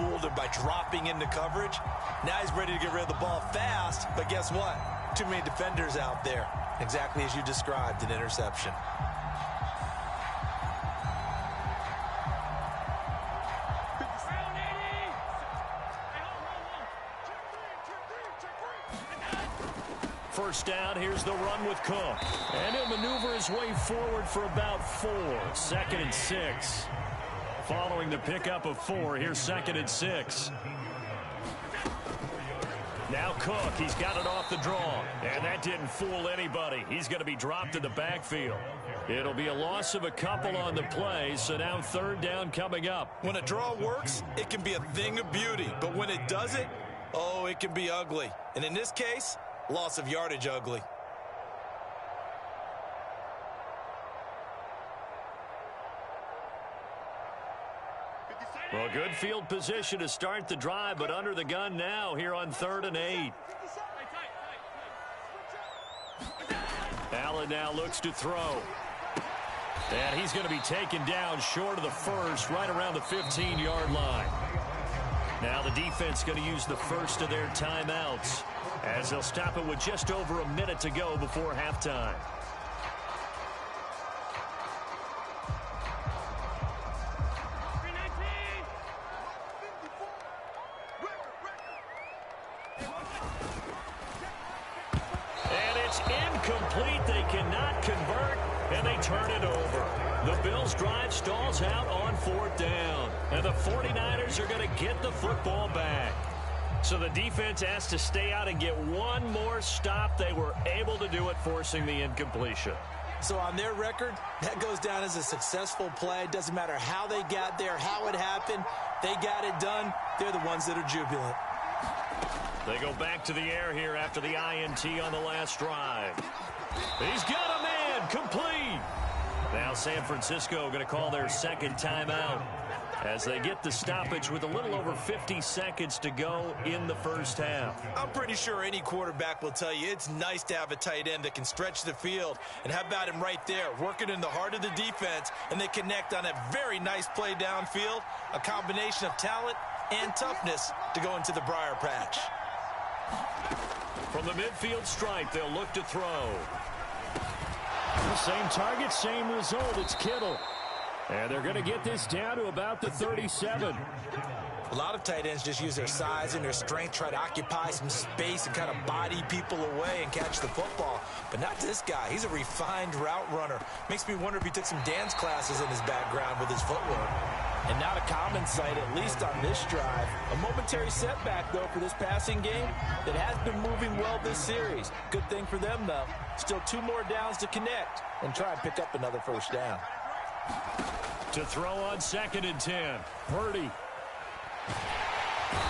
fooled him by dropping into coverage. Now he's ready to get rid of the ball fast, but guess what? Too many defenders out there. Exactly as you described, an interception. First down, here's the run with Cook. And he'll maneuver his way forward for about 4. 2nd and 6. Following the pickup of 4, here's 2nd and 6. Now Cook, he's got it off the draw. And that didn't fool anybody. He's going to be dropped in the backfield. It'll be a loss of a couple on the play, so now 3rd down coming up. When a draw works, it can be a thing of beauty. But when it doesn't, oh, it can be ugly. And in this case, loss of yardage ugly. Well, good field position to start the drive, but under the gun now here on 3rd and 8. Allen now looks to throw. And he's going to be taken down short of the first, right around the 15-yard line. Now the defense going to use the first of their timeouts, as they'll stop it with just over a minute to go before halftime. And it's incomplete. They cannot convert, and they turn it over. The Bills' drive stalls out on 4th down, and the 49ers are going to get the football back. So the defense has to stay out and get one more stop. They were able to do it, forcing the incompletion. So on their record, that goes down as a successful play. It doesn't matter how they got there, how it happened. They got it done. They're the ones that are jubilant. They go back to the air here after the INT on the last drive. He's got a man, complete. Now San Francisco going to call their 2nd timeout as they get the stoppage with a little over 50 seconds to go in the first half. I'm pretty sure any quarterback will tell you it's nice to have a tight end that can stretch the field. And how about him right there, working in the heart of the defense, and they connect on a very nice play downfield, a combination of talent and toughness to go into the briar patch. From the midfield stripe, they'll look to throw. Same target, same result. It's Kittle. And they're going to get this down to about the 37. A lot of tight ends just use their size and their strength, try to occupy some space and kind of body people away and catch the football. But not this guy. He's a refined route runner. Makes me wonder if he took some dance classes in his background with his footwork. And not a common sight, at least on this drive. A momentary setback, though, for this passing game that has been moving well this series. Good thing for them, though. Still 2 more downs to connect and try and pick up another first down. To throw on 2nd and 10. Purdy.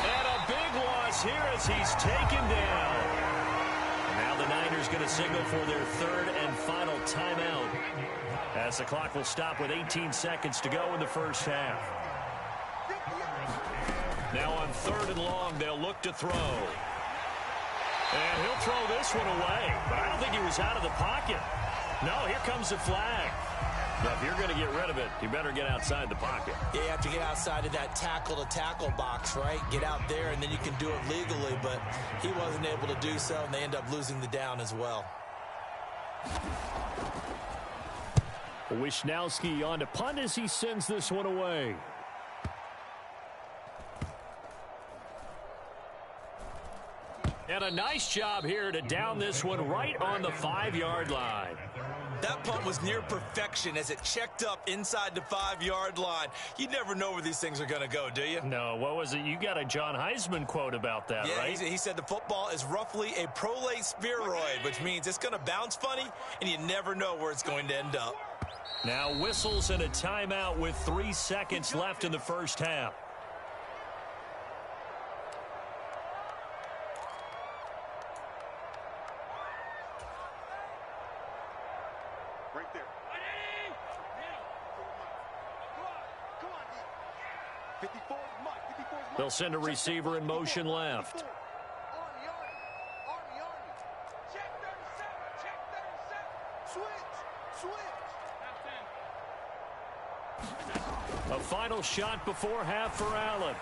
And a big loss here as he's taken down. Now the Niners going to signal for their 3rd and final timeout, as the clock will stop with 18 seconds to go in the first half. Now on 3rd and long, they'll look to throw. And he'll throw this one away, but I don't think he was out of the pocket. No, here comes the flag. Now, if you're going to get rid of it, you better get outside the pocket. Yeah, you have to get outside of that tackle-to-tackle box, right? Get out there, and then you can do it legally, but he wasn't able to do so, and they end up losing the down as well. Wisnowski on to punt as he sends this one away. And a nice job here to down this one right on the 5-yard line. That punt was near perfection as it checked up inside the 5-yard line. You never know where these things are going to go, do you? No, what was it? You got a John Heisman quote about that, right? Yeah, he said the football is roughly a prolate spheroid, which means it's going to bounce funny, and you never know where it's going to end up. Now whistles and a timeout with 3 seconds left in the first half. They'll send a receiver in motion left. A final shot before half for Allen.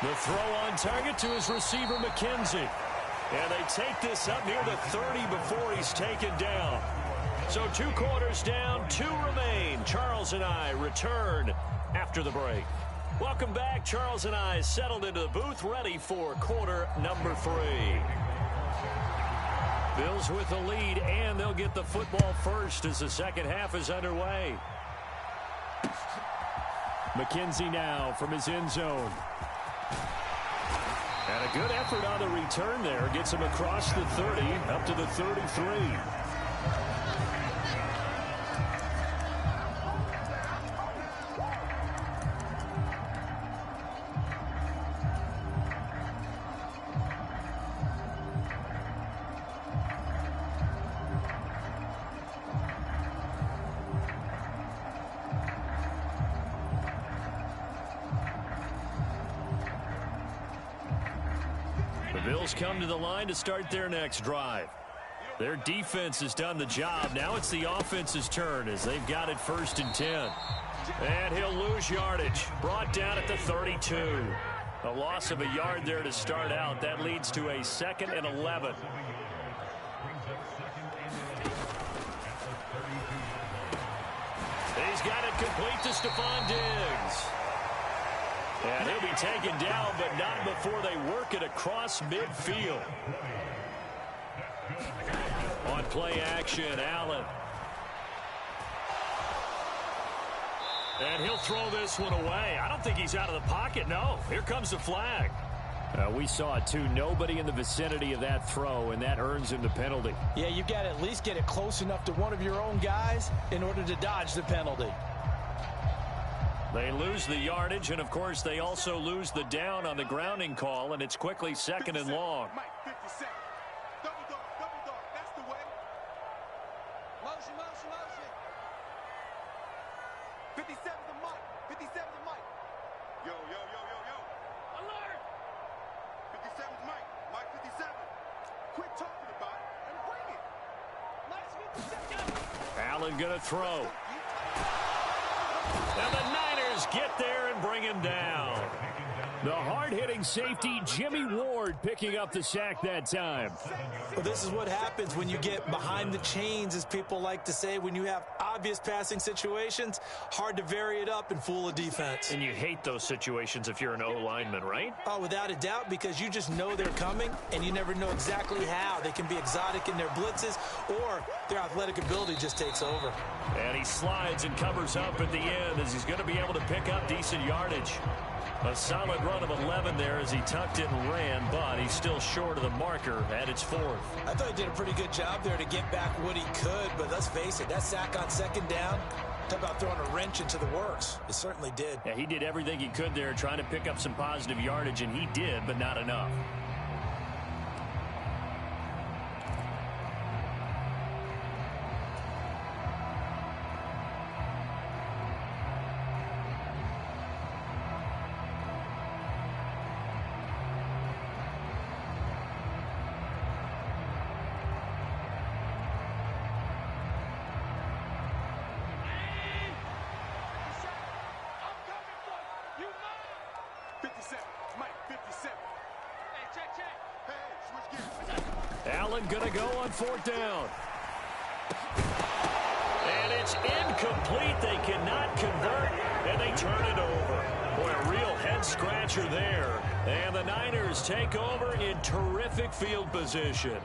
The throw on target to his receiver, McKenzie. And they take this up near the 30 before he's taken down. So 2 quarters down, 2 remain. Charles and I return after the break. Welcome back. Charles and I settled into the booth, ready for quarter number 3. Bills with the lead, and they'll get the football first as the second half is underway. McKenzie now from his end zone. And a good effort on the return there. Gets him across the 30, up to the 33. Bills come to the line to start their next drive. Their defense has done the job. Now it's the offense's turn as they've got it 1st and 10. And he'll lose yardage. Brought down at the 32. A loss of a yard there to start out. That leads to a 2nd and 11. He's got it complete to Stephon Diggs. And he'll be taken down, but not before they work it across midfield. On play action, Allen. And he'll throw this one away. I don't think he's out of the pocket, no. Here comes the flag. We saw it, too. Nobody in the vicinity of that throw, and that earns him the penalty. Yeah, you got to at least get it close enough to one of your own guys in order to dodge the penalty. They lose the yardage, and, of course, they also lose the down on the grounding call, and it's quickly 2nd and long. Mike, 57. Double dog. That's the way. Motion. 57 to Mike. 57 to Mike. Yo. Alert! 57 to Mike. Mike 57. Quit talking about it and bring it. Nice 57. Allen going to throw. And the Niners get there and bring him down. The hard-hitting safety, Jimmy Ward, picking up the sack that time. Well, this is what happens when you get behind the chains, as people like to say. When you have obvious passing situations, hard to vary it up and fool a defense. And you hate those situations if you're an O-lineman, right? Oh, without a doubt, because you just know they're coming, and you never know exactly how. They can be exotic in their blitzes, or their athletic ability just takes over. And he slides and covers up at the end as he's going to be able to pick up decent yardage. A solid run of 11 there as he tucked it and ran, but he's still short of the marker at its 4th. I thought he did a pretty good job there to get back what he could, but let's face it, that sack on 2nd down, talk about throwing a wrench into the works. It certainly did. Yeah, he did everything he could there trying to pick up some positive yardage, and he did, but not enough. Allen gonna go on 4th down. And it's incomplete. They cannot convert, and they turn it over. Boy, a real head-scratcher there. And the Niners take over in terrific field position.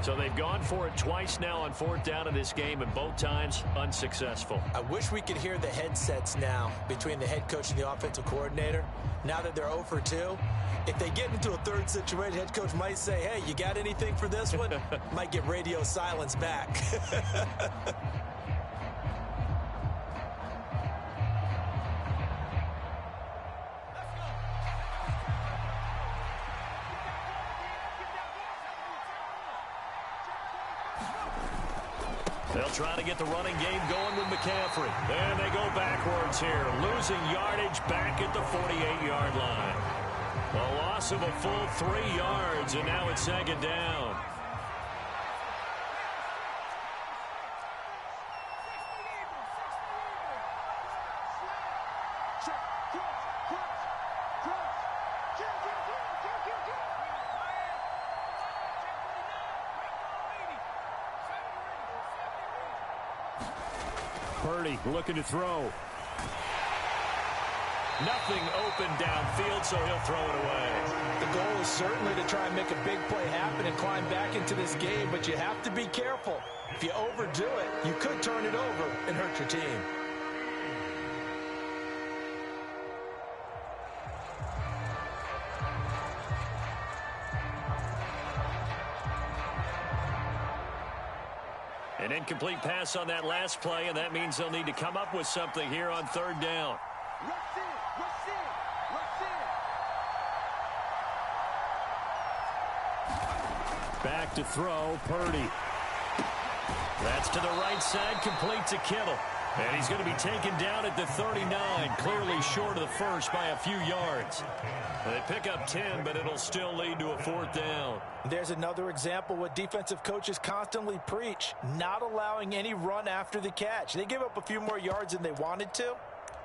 So they've gone for it twice now on 4th down in this game, and both times unsuccessful. I wish we could hear the headsets now between the head coach and the offensive coordinator. Now that they're 0 for 2, if they get into a 3rd situation, head coach might say, hey, you got anything for this one? Might get radio silence back. They'll try to get the running game going with McCaffrey. And they go backwards here, losing yardage back at the 48-yard line. A loss of a full 3 yards, and now it's 2nd down. Purdy looking to throw. Nothing open downfield, so he'll throw it away. The goal is certainly to try and make a big play happen and climb back into this game, but you have to be careful. If you overdo it, you could turn it over and hurt your team. An incomplete pass on that last play, and that means they'll need to come up with something here on third down. Rush in, rush in, rush in. Back to throw, Purdy. That's to the right side, complete to Kittle. And he's going to be taken down at the 39, clearly short of the first by a few yards. They pick up 10, but it'll still lead to a fourth down. There's another example what defensive coaches constantly preach, not allowing any run after the catch. They gave up a few more yards than they wanted to,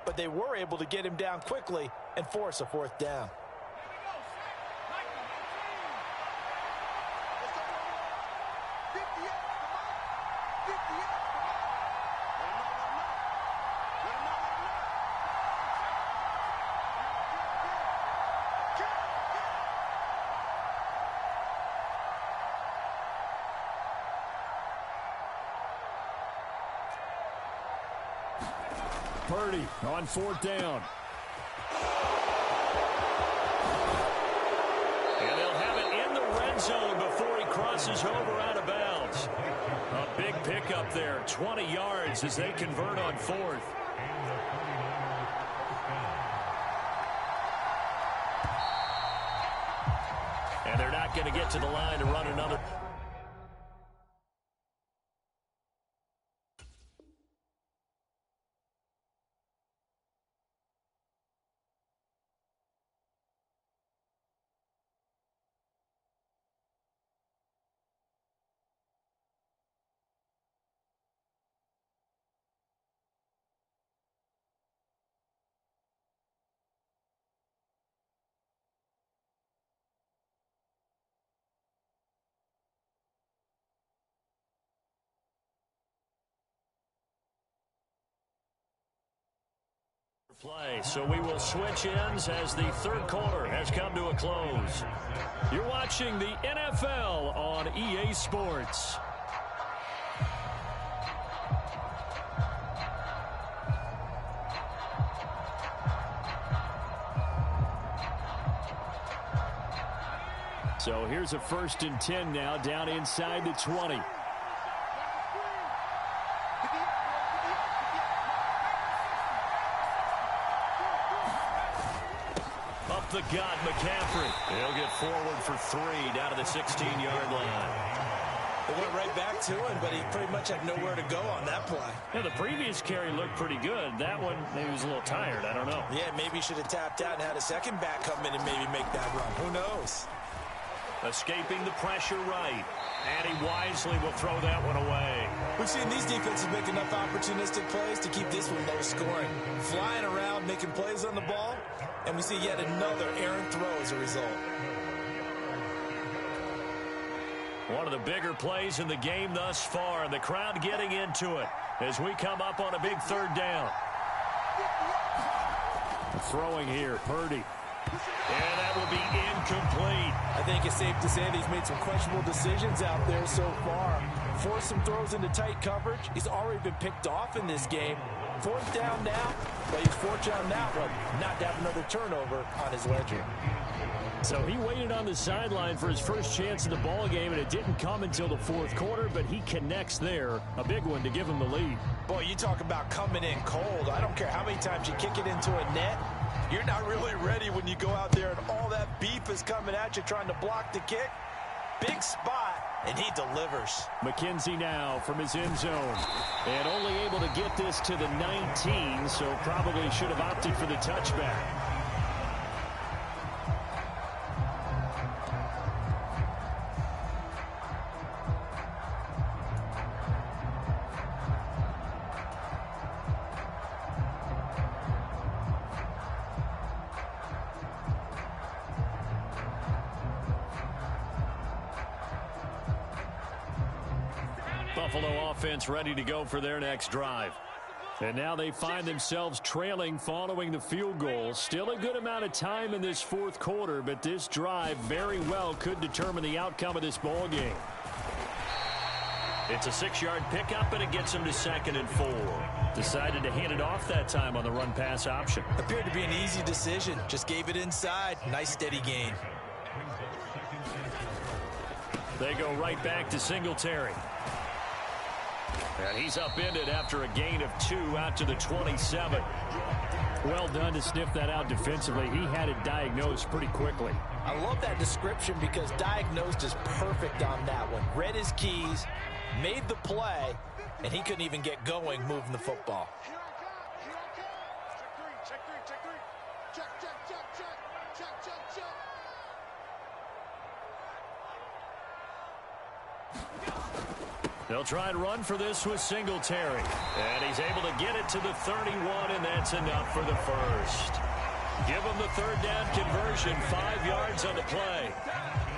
but they were able to get him down quickly and force a fourth down. Purdy on fourth down. And they'll have it in the red zone before he crosses over out of bounds. A big pickup there, 20 yards as they convert on fourth. And they're not going to get to the line to run another. Play. So we will switch ends as the third quarter has come to a close. You're watching the NFL on EA Sports. So here's a 1st and 10 now down inside the 20. The gut, McCaffrey. He'll get forward for 3 down to the 16-yard line. They went right back to him, but he pretty much had nowhere to go on that play. Yeah, the previous carry looked pretty good. That one, maybe he was a little tired. I don't know. Yeah, maybe he should have tapped out and had a second back come in and maybe make that run. Who knows? Escaping the pressure right. And he wisely will throw that one away. We've seen these defenses make enough opportunistic plays to keep this one low scoring. Flying around, making plays on the ball, and we see yet another errant throw as a result. One of the bigger plays in the game thus far. The crowd getting into it as we come up on a big third down. Throwing here, Purdy. And that will be incomplete. I think it's safe to say that he's made some questionable decisions out there so far. Forced some throws into tight coverage. He's already been picked off in this game. Fourth down now, but he's fortunate on that one not to have another turnover on his ledger. So he waited on the sideline for his first chance in the ball game, and it didn't come until the fourth quarter, but he connects there. A big one to give him the lead. Boy, you talk about coming in cold. I don't care how many times you kick it into a net. You're not really ready when you go out there and all that beef is coming at you trying to block the kick. Big spot, and he delivers. McKenzie now from his end zone. And only able to get this to the 19, so probably should have opted for the touchback. Buffalo offense ready to go for their next drive. And now they find themselves trailing following the field goal. Still a good amount of time in this fourth quarter, but this drive very well could determine the outcome of this ball game. It's a 6-yard pickup, and it gets them to 2nd and 4. Decided to hand it off that time on the run-pass option. Appeared to be an easy decision. Just gave it inside. Nice steady gain. They go right back to Singletary. And he's upended after a gain of 2 out to the 27. Well done to sniff that out defensively. He had it diagnosed pretty quickly. I love that description because diagnosed is perfect on that one. Read his keys, made the play, and he couldn't even get going moving the football. They'll try and run for this with Singletary. And he's able to get it to the 31, and that's enough for the first. Give him the 3rd down conversion, 5 yards on the play.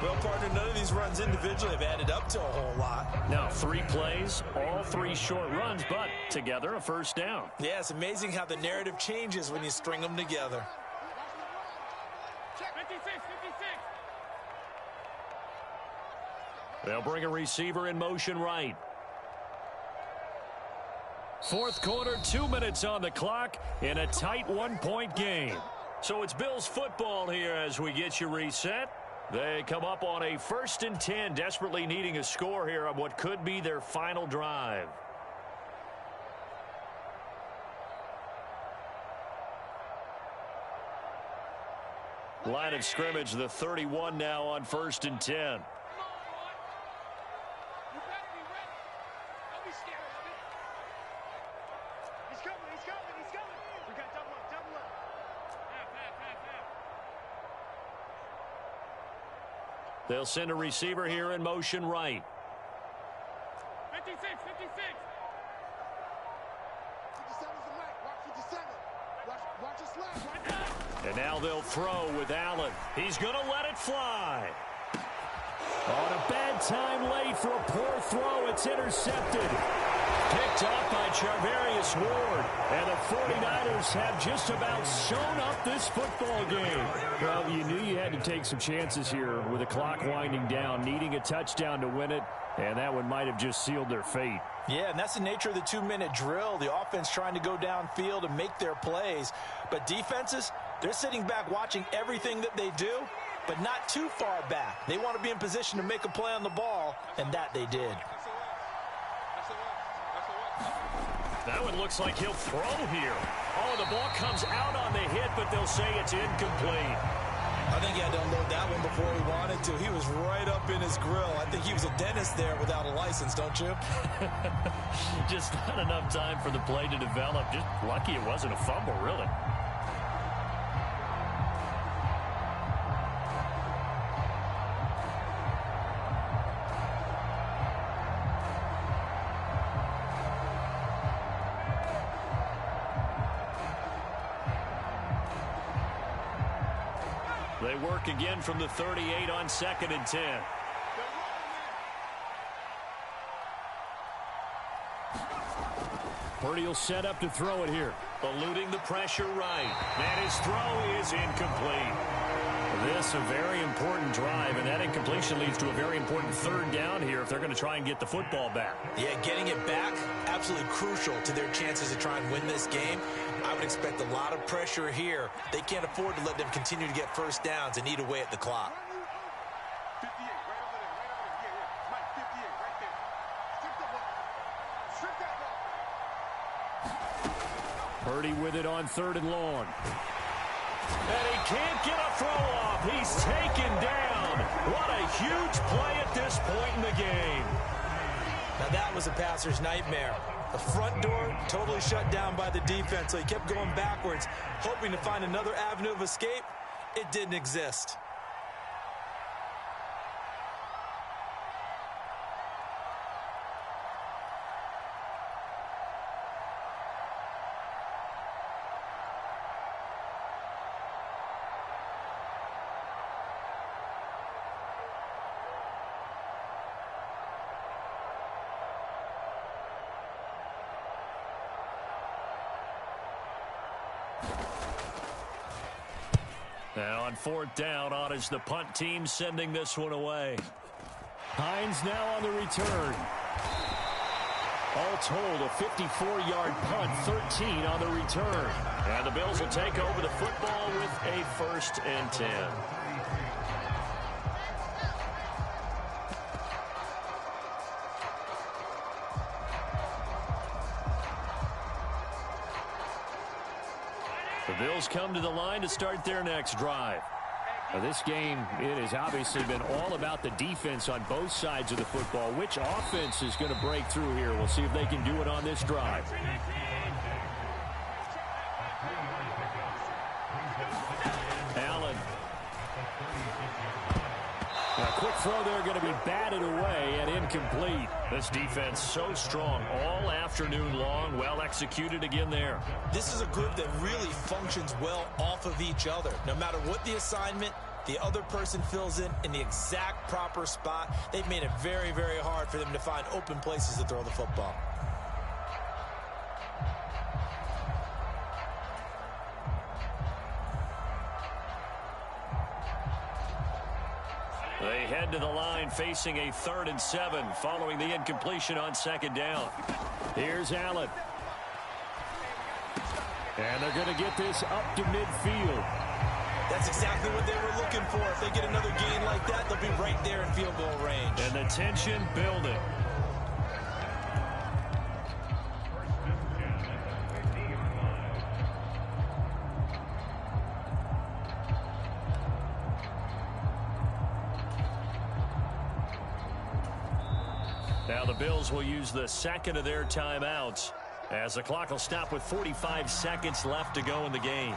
Well, partner, none of these runs individually have added up to a whole lot. Now, 3 plays, all 3 short runs, but together a first down. Yeah, it's amazing how the narrative changes when you string them together. 56. They'll bring a receiver in motion right. Fourth quarter, 2 minutes on the clock in a tight 1-point game. So it's Bills football here as we get you reset. They come up on a 1st and 10, desperately needing a score here on what could be their final drive. Line of scrimmage, the 31 now on 1st and 10. They'll send a receiver here in motion right. 56. 57's the mic. Watch 57. Watch it slide. And now they'll throw with Allen. He's going to let it fly. On a bad time late for a poor throw. It's intercepted. Picked up by Charvarius Ward. And the 49ers have just about sewn up this football game. Well, you knew you had to take some chances here with the clock winding down, needing a touchdown to win it, and that one might have just sealed their fate. Yeah, and that's the nature of the 2-minute drill. The offense trying to go downfield and make their plays. But defenses, they're sitting back watching everything that they do, but not too far back. They want to be in position to make a play on the ball, and that they did. That one looks like he'll throw here. Oh, the ball comes out on the hit, but they'll say it's incomplete. I think he had to unload that one before he wanted to. He was right up in his grill. I think he was a dentist there without a license, don't you? Just not enough time for the play to develop. Just lucky it wasn't a fumble, really. They work again from the 38 on 2nd and 10. Purdy will set up to throw it here. Eluding the pressure right. And his throw is incomplete. This a very important drive, and that incompletion leads to a very important 3rd down here if they're going to try and get the football back. Yeah, getting it back, absolutely crucial to their chances to try and win this game. I would expect a lot of pressure here. They can't afford to let them continue to get first downs and eat away at the clock. 58, right over there, Yeah. Mike, 58, right there. Strip the ball. Strip that ball. Purdy with it on 3rd and long. And he can't get a throw off. He's taken down. What a huge play at this point in the game. Now that was a passer's nightmare. The front door totally shut down by the defense, so he kept going backwards, hoping to find another avenue of escape. It didn't exist. Now on 4th down, on is the punt team sending this one away. Hines now on the return. All told, a 54-yard punt, 13 on the return. And the Bills will take over the football with a 1st and 10. The Bills come to the line to start their next drive. Now this game, it has obviously been all about the defense on both sides of the football. Which offense is going to break through here? We'll see if they can do it on this drive. Allen. A quick throw there, going to be batted away and incomplete. This defense so strong all afternoon long. Well executed again there. This is a group that really functions well off of each other. No matter what the assignment, the other person fills in the exact proper spot. They've made it very, very hard for them to find open places to throw the football. They head to the line facing a 3rd and 7 following the incompletion on 2nd down. Here's Allen. And they're going to get this up to midfield. That's exactly what they were looking for. If they get another gain like that, they'll be right there in field goal range. And the tension building. Now the Bills will use the 2nd of their timeouts as the clock will stop with 45 seconds left to go in the game.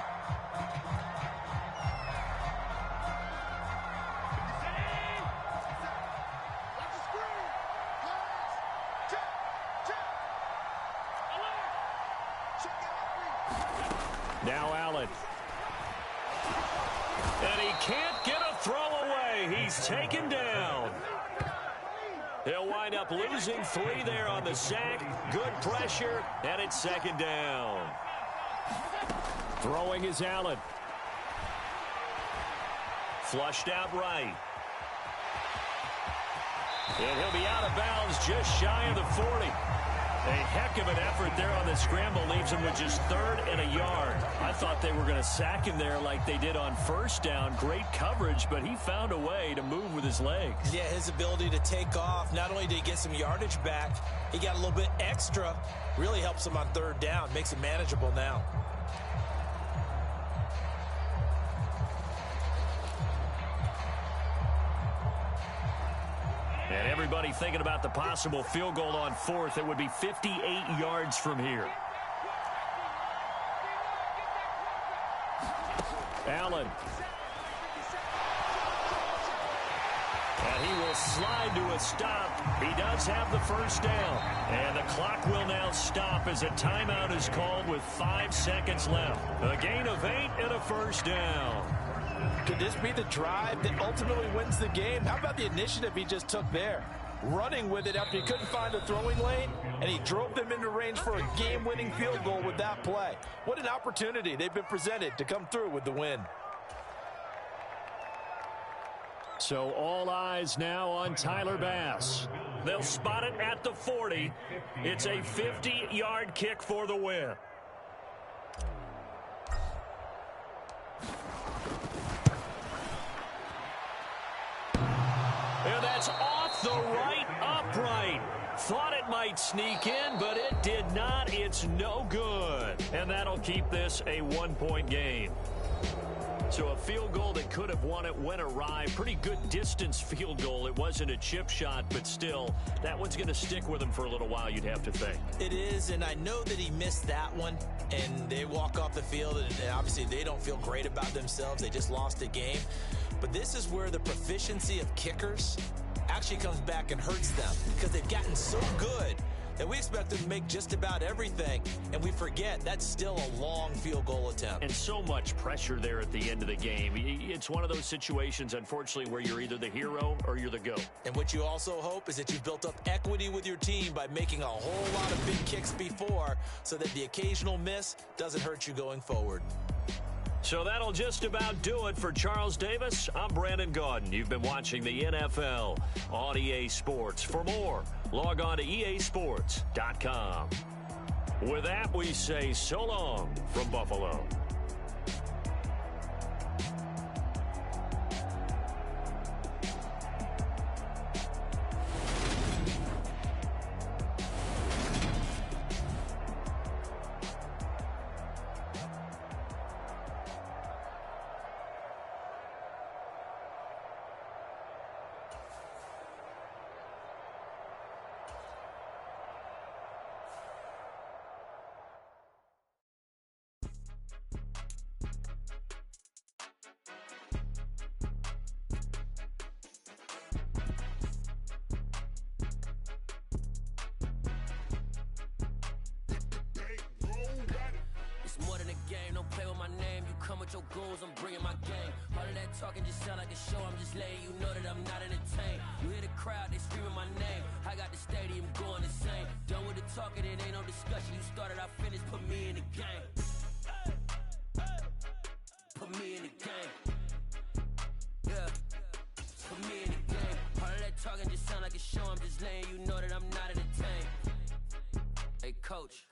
Now Allen. And he can't get a throw away. He's taken down. He'll wind up losing 3 there on the sack. Good pressure, and it's 2nd down. Throwing is Allen. Flushed out right. And he'll be out of bounds just shy of the 40. A heck of an effort there on the scramble. Leaves him with just 3rd and a yard. I thought they were going to sack him there like they did on 1st down. Great coverage, but he found a way to move with his legs. Yeah, his ability to take off. Not only did he get some yardage back, he got a little bit extra. Really helps him on 3rd down. Makes it manageable now. And everybody thinking about the possible field goal on 4th. It would be 58 yards from here. Allen. And he will slide to a stop. He does have the 1st down. And the clock will now stop as a timeout is called with 5 seconds left. A gain of 8 and a 1st down. Could this be the drive that ultimately wins the game? How about the initiative he just took there? Running with it after he couldn't find a throwing lane, and he drove them into range for a game-winning field goal with that play. What an opportunity they've been presented to come through with the win. So all eyes now on Tyler Bass. They'll spot it at the 40. It's a 50-yard kick for the win. And that's off the right upright. Thought it might sneak in, but it did not. It's no good. And that'll keep this a 1-point game. So a field goal that could have won it went awry. Pretty good distance field goal. It wasn't a chip shot, but still, that one's going to stick with him for a little while, you'd have to think. It is, and I know that he missed that one, and they walk off the field, and obviously they don't feel great about themselves. They just lost a game. But this is where the proficiency of kickers actually comes back and hurts them, because they've gotten so good that we expect them to make just about everything, and we forget that's still a long field goal attempt. And so much pressure there at the end of the game. It's one of those situations, unfortunately, where you're either the hero or you're the GOAT. And what you also hope is that you've built up equity with your team by making a whole lot of big kicks before, so that the occasional miss doesn't hurt you going forward. So that'll just about do it for Charles Davis. I'm Brandon Gaudin. You've been watching the NFL on EA Sports. For more, log on to easports.com. With that, we say so long from Buffalo. Your goals, I'm bringing my game. All of that talking just sound like a show. I'm just letting you know that I'm not entertained. You hear the crowd, they screaming my name. I got the stadium going insane. Done with the talking, it ain't no discussion. You started, I finished, put me in the game. Put me in the game. Yeah, put me in the game. All of that talking just sound like a show. I'm just letting you know that I'm not entertained. Hey, coach,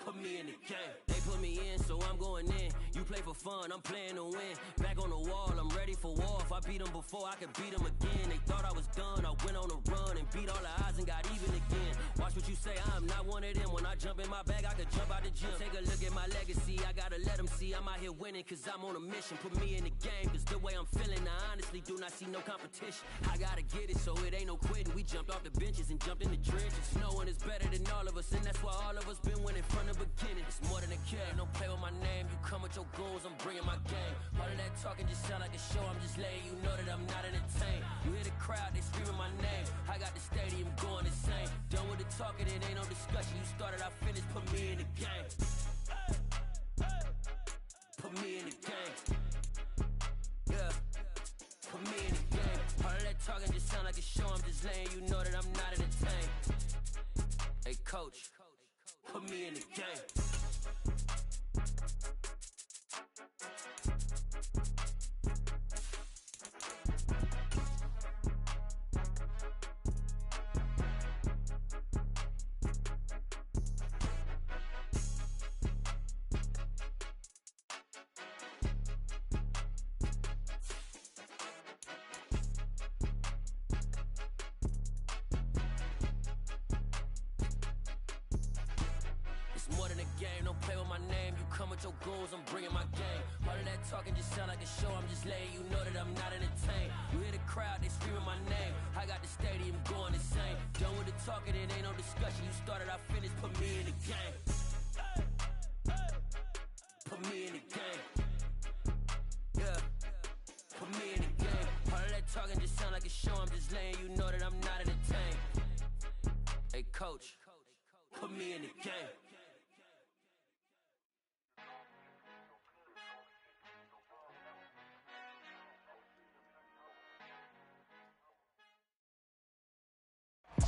put me in the game. They put me in, so I'm going in. You play for fun, I'm playing to win. Back on the wall, I'm ready for war. If I beat them before, I could beat them again. They thought I was done, I went on a run and beat all the odds and got even again. Watch what you say, I'm not one of them. When I jump in my bag, I could jump out the gym. Take a look at my legacy, I gotta let them see I'm out here winning, cause I'm on a mission. Put me in the game, cause the way I'm feeling, I honestly do not see no competition. I gotta get it, so it ain't no quitting. We jumped off the benches and jumped in the trenches. No one is better than all of us, and that's why all of us been winning from the beginning. It's more than a kid, don't play with my name. You come with your goals, I'm bringing my game. All of that talking just sound like a show. I'm just letting you know that I'm not entertained. You hear the crowd, they screaming my name. I got the stadium going insane. Done with the talking, it ain't no discussion. You started, I finished, put me in the game. Put me in the game. Yeah, put me in the game. All of that talking just sound like a show. I'm just letting you know that I'm not entertained. Hey, coach, put me in the game. More than a game, don't play with my name. You come with your goals, I'm bringing my game. All of that talking just sound like a show. I'm just letting you know that I'm not entertained. You hear the crowd, they screaming my name. I got the stadium going insane. Done with the talking, it ain't no discussion. You started, I finished, put me in the game. Put me in the game. Yeah, put me in the game. All of that talking just sound like a show. I'm just letting you know that I'm not entertained. Hey, coach, put me in the game.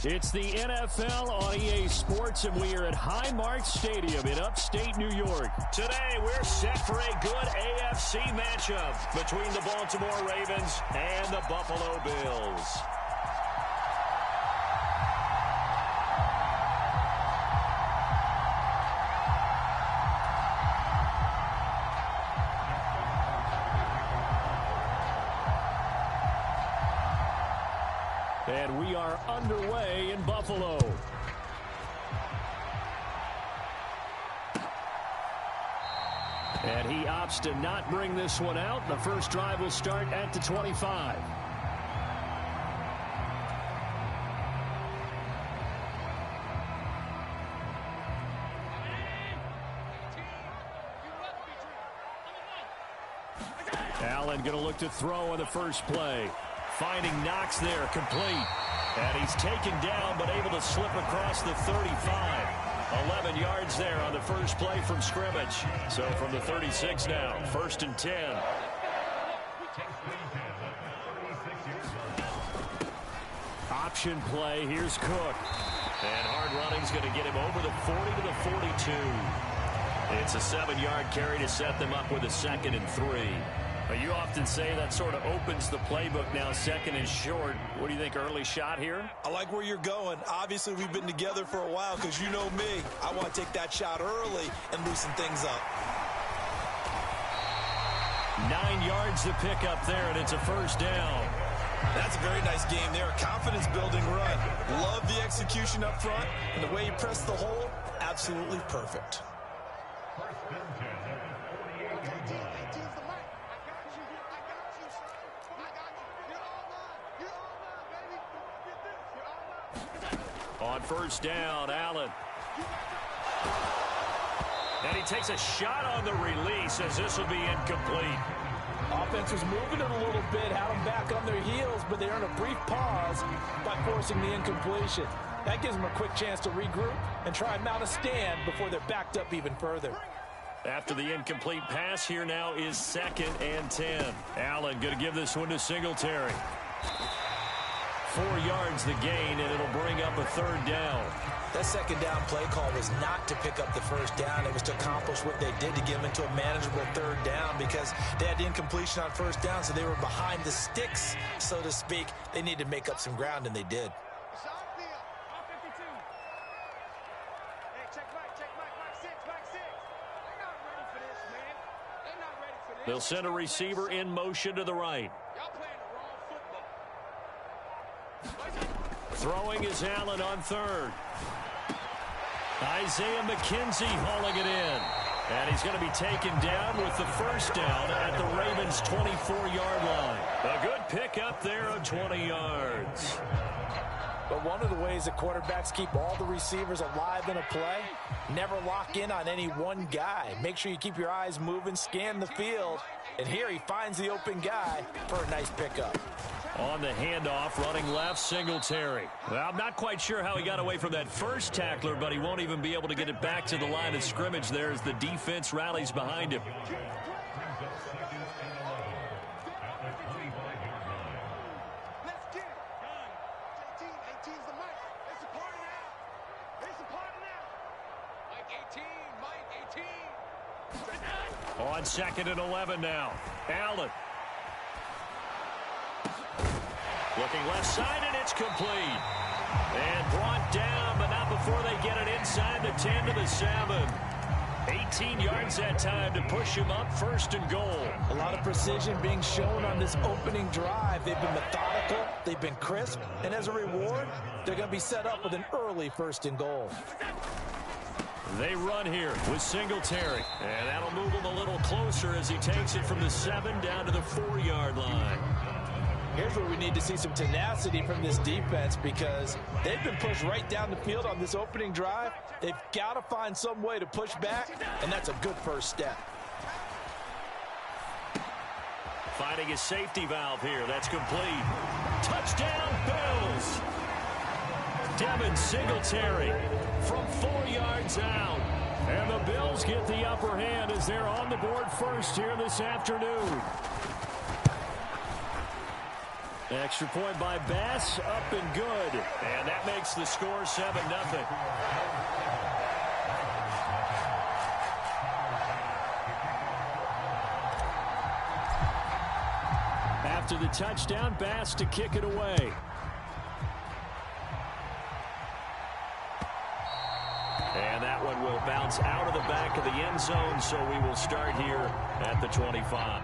It's the NFL on EA Sports, and we are at Highmark Stadium in upstate New York. Today, we're set for a good AFC matchup between the Baltimore Ravens and the Buffalo Bills. And we are underway in Buffalo. And he opts to not bring this one out. The first drive will start at the 25. Allen going to look to throw on the first play. Finding Knox there, complete. And he's taken down, but able to slip across the 35. 11 yards there on the first play from scrimmage. So from the 36 now, 1st and 10. Option play, here's Cook. And hard running's going to get him over the 40 to the 42. It's a 7-yard carry to set them up with a 2nd and 3. But you often say that sort of opens the playbook now, 2nd and short. What do you think, early shot here? I like where you're going. Obviously, we've been together for a while because you know me. I want to take that shot early and loosen things up. 9 yards to pick up there, and it's a 1st down. That's a very nice game there. A confidence-building run. Love the execution up front, and the way he pressed the hole, absolutely perfect. On 1st down, Allen. And he takes a shot on the release as this will be incomplete. Offense was moving it a little bit, had them back on their heels, but they earned a brief pause by forcing the incompletion. That gives them a quick chance to regroup and try and mount a stand before they're backed up even further. After the incomplete pass, here now is 2nd and 10. Allen going to give this one to Singletary. 4 yards the gain, and it'll bring up a 3rd down. That 2nd down play call was not to pick up the 1st down. It was to accomplish what they did to get them into a manageable 3rd down because they had the incompletion on 1st down, so they were behind the sticks, so to speak. They needed to make up some ground, and they did. They'll send a receiver in motion to the right. Throwing is Allen on 3rd. Isaiah McKenzie hauling it in. And he's going to be taken down with the 1st down at the Ravens' 24-yard line. A good pickup there of 20 yards. But one of the ways that quarterbacks keep all the receivers alive in a play, never lock in on any one guy. Make sure you keep your eyes moving, scan the field. And here he finds the open guy for a nice pickup. On the handoff, running left, Singletary. Well, I'm not quite sure how he got away from that first tackler, but he won't even be able to get it back to the line of scrimmage there as the defense rallies behind him. On 2nd and 11 now. Allen. Looking left side, and it's complete. And brought down, but not before they get it inside the 10 to the 7. 18 yards that time to push him up, 1st and goal. A lot of precision being shown on this opening drive. They've been methodical, they've been crisp, and as a reward, they're going to be set up with an early 1st and goal. They run here with Singletary, and that'll move him a little closer as he takes it from the 7 down to the 4-yard line. Here's where we need to see some tenacity from this defense because they've been pushed right down the field on this opening drive. They've got to find some way to push back, and that's a good 1st step. Finding a safety valve here. That's complete. Touchdown, Bills! Devin Singletary from 4 yards out. And the Bills get the upper hand as they're on the board first here this afternoon. Extra point by Bass, up and good. And that makes the score 7-0. After the touchdown, Bass to kick it away. And that one will bounce out of the back of the end zone, so we will start here at the 25.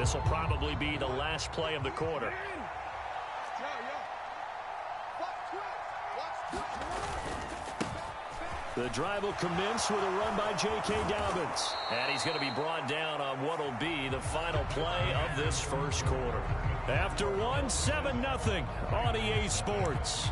This will probably be the last play of the quarter. The drive will commence with a run by J.K. Dobbins. And he's going to be brought down on what will be the final play of this first quarter. After one, 7-0 on EA Sports.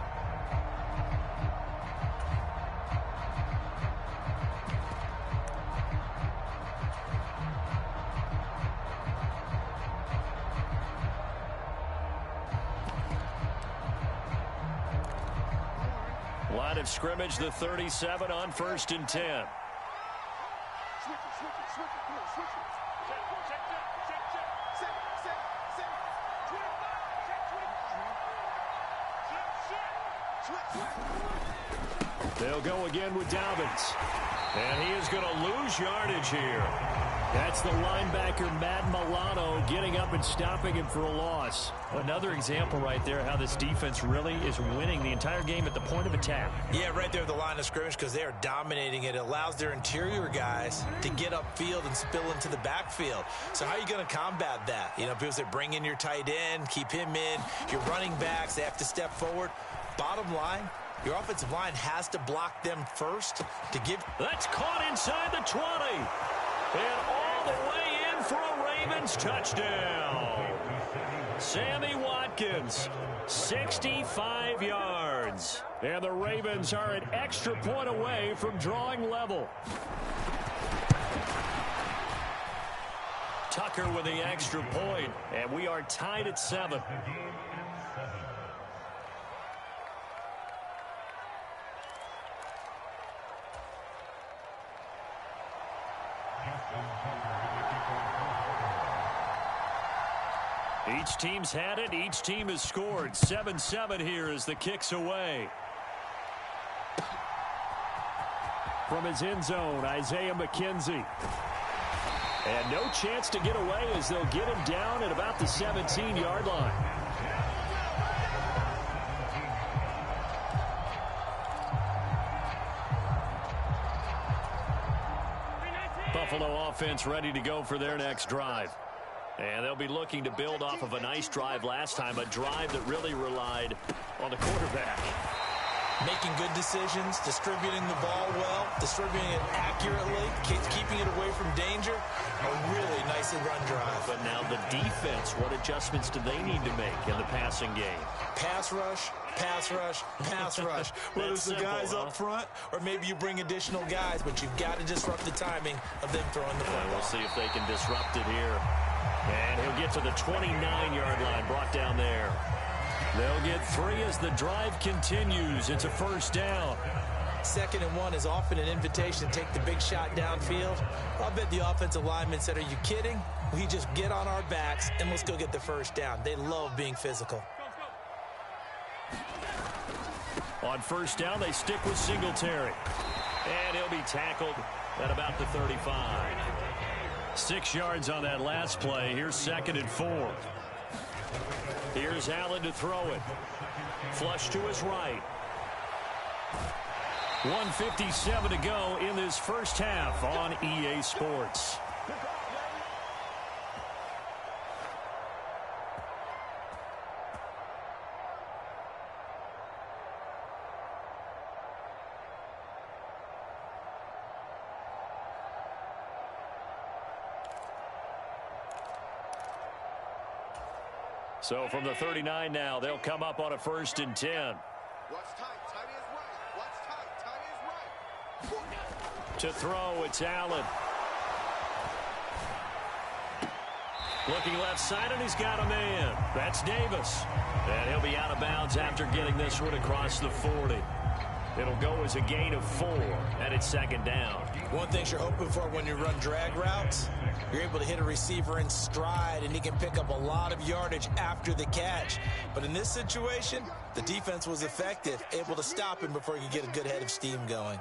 Line of scrimmage, the 37 on 1st and 10. Switch it. Come on, switch it. They'll go again with Dobbins. And he is going to lose yardage here. That's the linebacker, Matt Milano, getting up and stopping him for a loss. Another example right there how this defense really is winning the entire game at the point of attack. Yeah, right there at the line of scrimmage because they are dominating it. It allows their interior guys to get upfield and spill into the backfield. So how are you going to combat that? You know, people say bring in your tight end, keep him in. Your running backs, they have to step forward. Bottom line, your offensive line has to block them first to give. That's caught inside the 20. And all the way in for a Ravens touchdown. Sammy Watkins, 65 yards. And the Ravens are an extra point away from drawing level. Tucker with the extra point, and we are tied at 7. Each team's had it. Each team has scored. 7-7 here as the kick's away. From his end zone, Isaiah McKenzie. And no chance to get away as they'll get him down at about the 17-yard line. Buffalo offense ready to go for their next drive. And they'll be looking to build off of a nice drive last time, a drive that really relied on the quarterback. Making good decisions, distributing the ball well, distributing it accurately, keeping it away from danger. A really nicely run drive. But now the defense, what adjustments do they need to make in the passing game? Pass rush, pass rush, pass rush. Whether it's the guys up front or maybe you bring additional guys, but you've got to disrupt the timing of them throwing the football. We'll see if they can disrupt it here. And he'll get to the 29-yard line, brought down there. They'll get 3 as the drive continues. It's a first down. 2nd and 1 is often an invitation to take the big shot downfield. I'll bet the offensive linemen said, are you kidding? We just get on our backs and let's go get the first down. They love being physical. On first down, they stick with Singletary. And he'll be tackled at about the 35. 6 yards on that last play. Here's 2nd and 4. Here's Allen to throw it. Flush to his right. 1:57 to go in this first half on EA Sports. So from the 39 now, they'll come up on a 1st and 10. Watch tight, tight is right. Watch tight, tight is right. To throw, it's Allen. Looking left side, and he's got a man. That's Davis. And he'll be out of bounds after getting this one across the 40. It'll go as a gain of 4, and it's 2nd down. One thing you're hoping for when you run drag routes, you're able to hit a receiver in stride, and he can pick up a lot of yardage after the catch. But in this situation, the defense was effective, able to stop him before he could get a good head of steam going.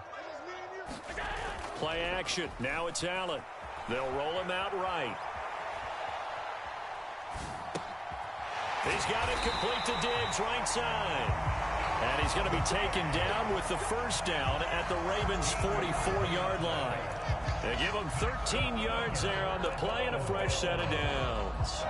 Play action. Now it's Allen. They'll roll him out right. He's got it complete to Diggs, right side. And he's going to be taken down with the first down at the Ravens' 44-yard line. They give him 13 yards there on the play and a fresh set of downs.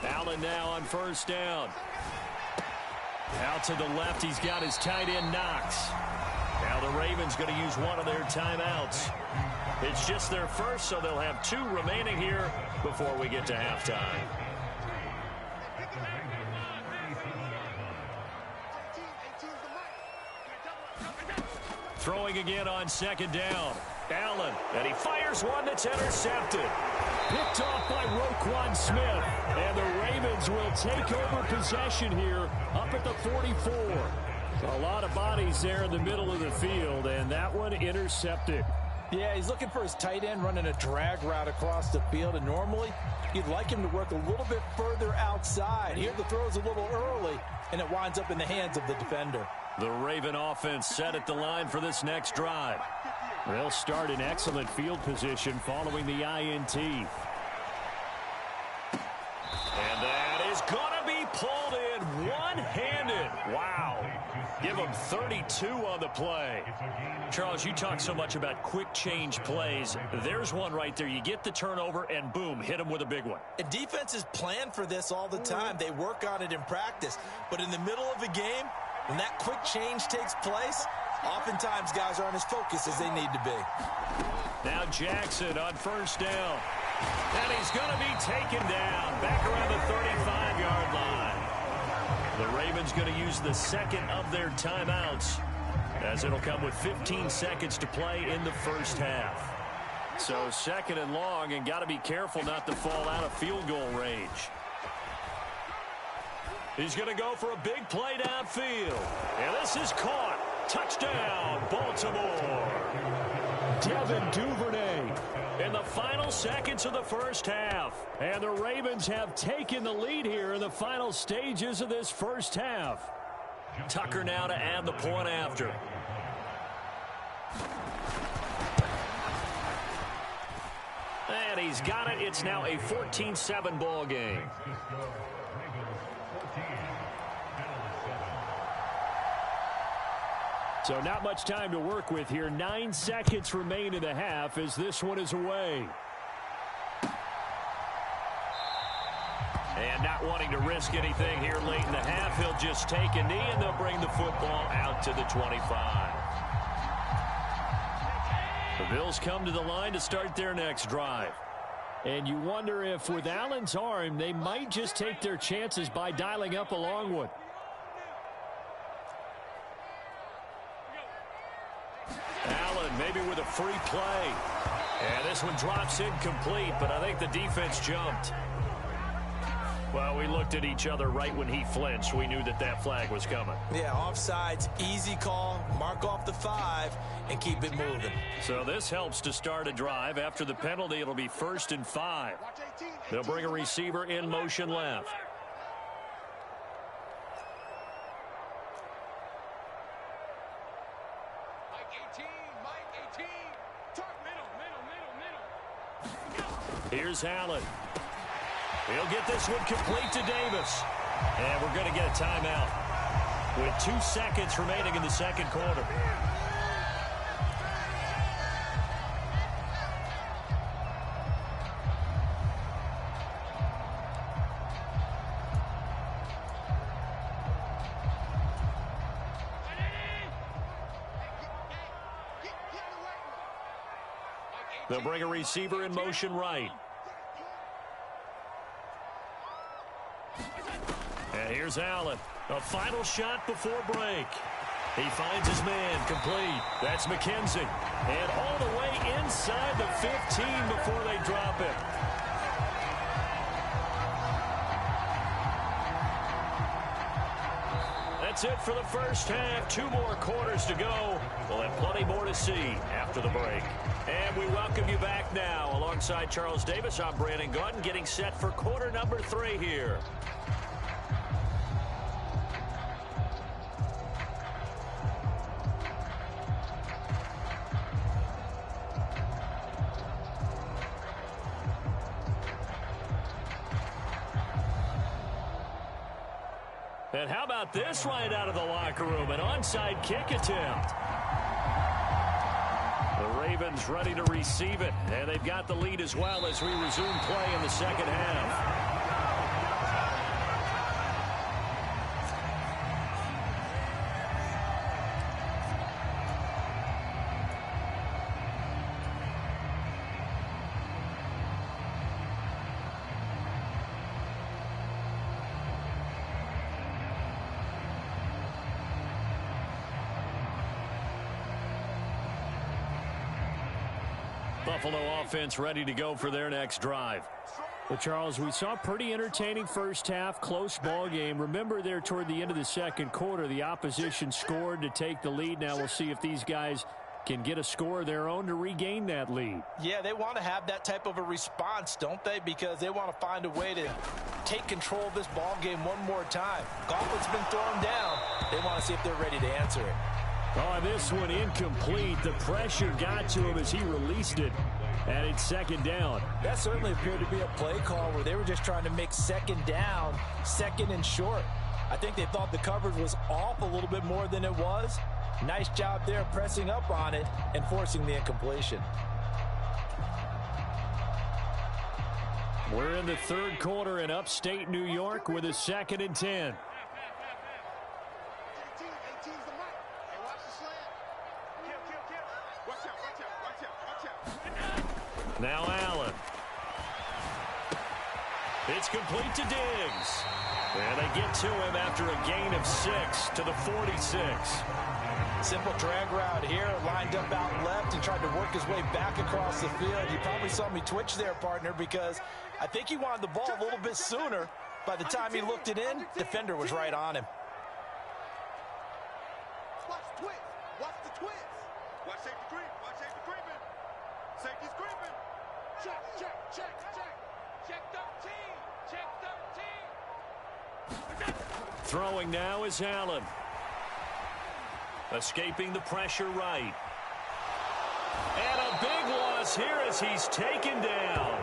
Allen now on first down. Out to the left, he's got his tight end, Knox. Now the Ravens going to use one of their timeouts. It's just their first, so they'll have 2 remaining here before we get to halftime. Throwing again on second down. Allen, and he fires one that's intercepted. Picked off by Roquan Smith. And the Ravens will take over possession here up at the 44. A lot of bodies there in the middle of the field, and that one intercepted. Yeah, he's looking for his tight end running a drag route across the field, and normally you'd like him to work a little bit further outside. Here the throw's a little early, and it winds up in the hands of the defender. The Raven offense set at the line for this next drive. They'll start in excellent field position following the INT. And that is going to be pulled in one-handed. Wow. Give them 32 on the play. Charles, you talk so much about quick change plays. There's one right there. You get the turnover, and boom, hit them with a big one. And defenses plan for this all the time. They work on it in practice. But in the middle of a game, when that quick change takes place, oftentimes guys aren't as focused as they need to be. Now Jackson on first down. And he's going to be taken down back around the 35-yard line. The Ravens going to use the second of their timeouts, as it'll come with 15 seconds to play in the first half. So second and long, and got to be careful not to fall out of field goal range. He's going to go for a big play downfield. And this is caught. Touchdown, Baltimore. Devin Duvernay in the final seconds of the first half. And the Ravens have taken the lead here in the final stages of this first half. Tucker now to add the point after. And he's got it. It's now a 14-7 ball game. So not much time to work with here. 9 seconds remain in the half as this one is away. And not wanting to risk anything here late in the half, he'll just take a knee and they'll bring the football out to the 25. The Bills come to the line to start their next drive. And you wonder if with Allen's arm, they might just take their chances by dialing up a long one. Allen maybe with a free play. And this one drops incomplete, but I think the defense jumped. Well, we looked at each other right when he flinched. We knew that that flag was coming. Yeah, offsides, easy call, mark off the 5, and keep it moving. So this helps to start a drive. After the penalty, it'll be 1st and 5. They'll bring a receiver in motion left. Here's Allen. He'll get this one complete to Davis. And we're going to get a timeout with 2 seconds remaining in the second quarter. They'll bring a receiver in motion right. And here's Allen. A final shot before break. He finds his man complete. That's McKenzie. And all the way inside the 15 before they drop it. That's that's it for the first half. 2 more quarters to go. We'll have plenty more to see after the break. And we welcome you back now. Alongside Charles Davis, I'm Brandon Gaudin, getting set for quarter number 3 here. And how about this right out of the locker room? An onside kick attempt. The Ravens ready to receive it. And they've got the lead as well as we resume play in the second half. Buffalo offense ready to go for their next drive. Well, Charles, we saw a pretty entertaining first half, close ball game. Remember there toward the end of the second quarter, the opposition scored to take the lead. Now we'll see if these guys can get a score of their own to regain that lead. Yeah, they want to have that type of a response, don't they? Because they want to find a way to take control of this ball game one more time. Gauntlet's been thrown down. They want to see if they're ready to answer it. Oh, this one incomplete. The pressure got to him as he released it. And it's second down. That certainly appeared to be a play call where they were just trying to make second down, second and short. I think they thought the coverage was off a little bit more than it was. Nice job there pressing up on it and forcing the incompletion. We're in the third quarter in upstate New York with a 2nd and 10. Now Allen. It's complete to Diggs. And they get to him after a gain of 6 to the 46. Simple drag route here, lined up out left and tried to work his way back across the field. You probably saw me twitch there, partner, because I think he wanted the ball a little bit sooner. By the time he looked it in, defender was right on him. Watch the twist. Watch the twist. Watch safety creep. Watch safety creeping. Safety's creeping. Check, check, check, check. Check 13. Check 13. Throwing now is Allen. Escaping the pressure right. And a big loss here as he's taken down.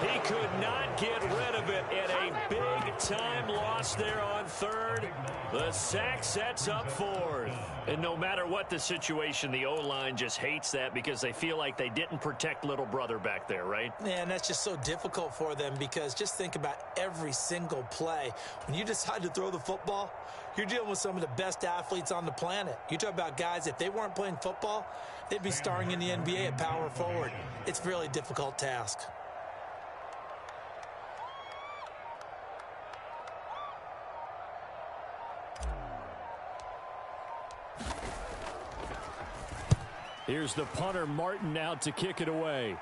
He could not get rid of it, and a big-time loss there on third. The sack sets up fourth. And no matter what the situation, the O-line just hates that because they feel like they didn't protect little brother back there, right? Yeah, and that's just so difficult for them because just think about every single play. When you decide to throw the football, you're dealing with some of the best athletes on the planet. You talk about guys, if they weren't playing football, they'd be starring in the NBA at power forward. It's a really difficult task. Here's the punter, Martin, out to kick it away.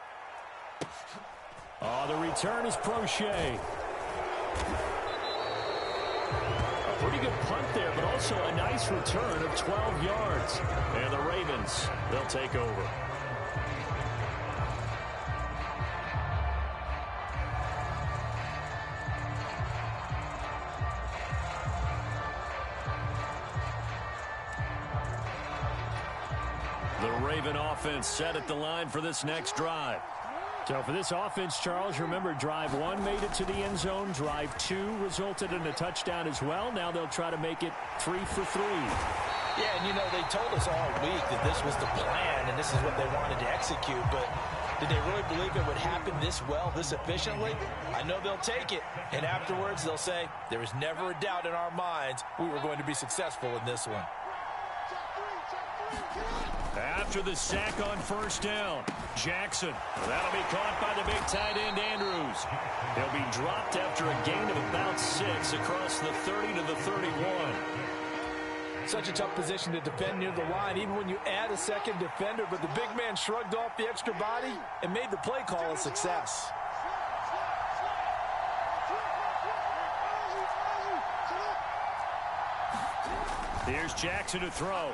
Oh, the return is Prochet. A pretty good punt there, but also a nice return of 12 yards. And the Ravens, they'll take over. Raven offense set at the line for this next drive. So for this offense, Charles, remember drive 1 made it to the end zone. Drive 2 resulted in a touchdown as well. Now they'll try to make it 3 for 3. Yeah, and you know, they told us all week that this was the plan and this is what they wanted to execute, but did they really believe it would happen this well, this efficiently? I know they'll take it, and afterwards they'll say, there was never a doubt in our minds we were going to be successful in this one. After the sack on first down, Jackson. That'll be caught by the big tight end, Andrews. He'll be dropped after a gain of about 6 across the 30 to the 31. Such a tough position to defend near the line, even when you add a second defender, but the big man shrugged off the extra body and made the play call a success. Here's Jackson to throw.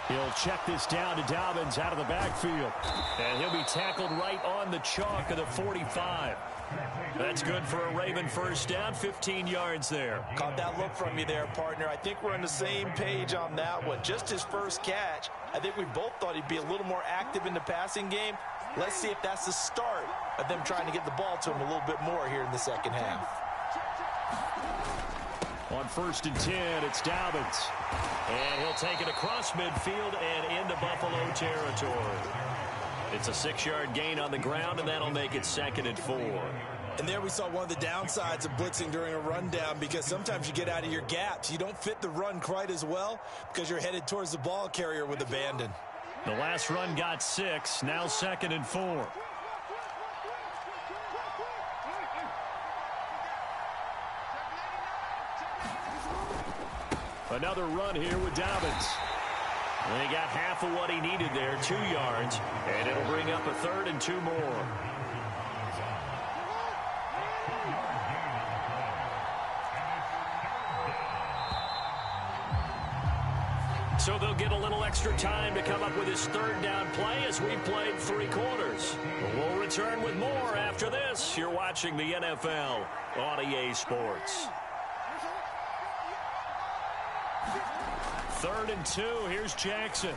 He'll check this down to Dobbins out of the backfield. And he'll be tackled right on the chalk of the 45. That's good for a Raven first down, 15 yards there. Caught that look from you there, partner. I think we're on the same page on that one. Just his first catch. I think we both thought he'd be a little more active in the passing game. Let's see if that's the start of them trying to get the ball to him a little bit more here in the second half. On 1st and 10, it's Dobbins. And he'll take it across midfield and into Buffalo territory. It's a 6-yard gain on the ground, and that'll make it 2nd and 4. And there we saw one of the downsides of blitzing during a rundown, because sometimes you get out of your gaps. You don't fit the run quite as well because you're headed towards the ball carrier with abandon. The last run got 6, now 2nd and 4. Another run here with Dobbins. And he got half of what he needed there, 2 yards, and it'll bring up a 3rd and 2 more. So they'll get a little extra time to come up with his 3rd down play as we've played 3 quarters. We'll return with more after this. You're watching the NFL on EA Sports. 3rd and 2. Here's Jackson.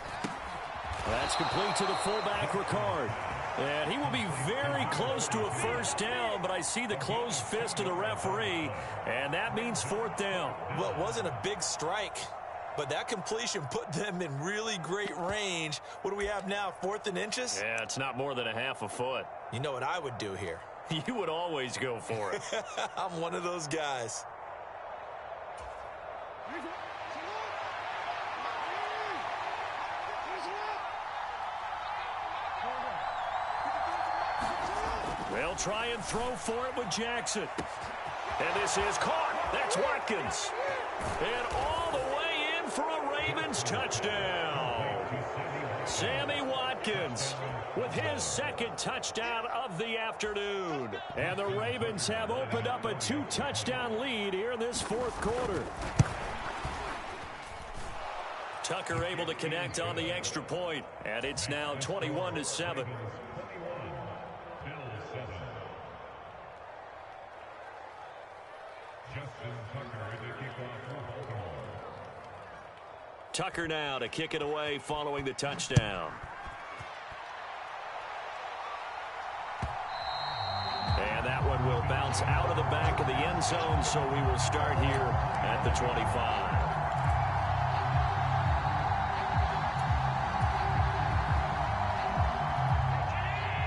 That's complete to the fullback, Ricard. And he will be very close to a first down, but I see the closed fist of the referee, and that means 4th down. Well, it wasn't a big strike, but that completion put them in really great range. What do we have now, 4th and inches? Yeah, it's not more than a half a foot. You know what I would do here? You would always go for it. I'm one of those guys. They'll try and throw for it with Jackson. And this is caught. That's Watkins. And all the way in for a Ravens touchdown. Sammy Watkins with his 2nd touchdown of the afternoon. And the Ravens have opened up a 2-touchdown lead here in this 4th quarter. Tucker able to connect on the extra point. And it's now 21-7. Tucker now to kick it away following the touchdown. And that one will bounce out of the back of the end zone, so we will start here at the 25.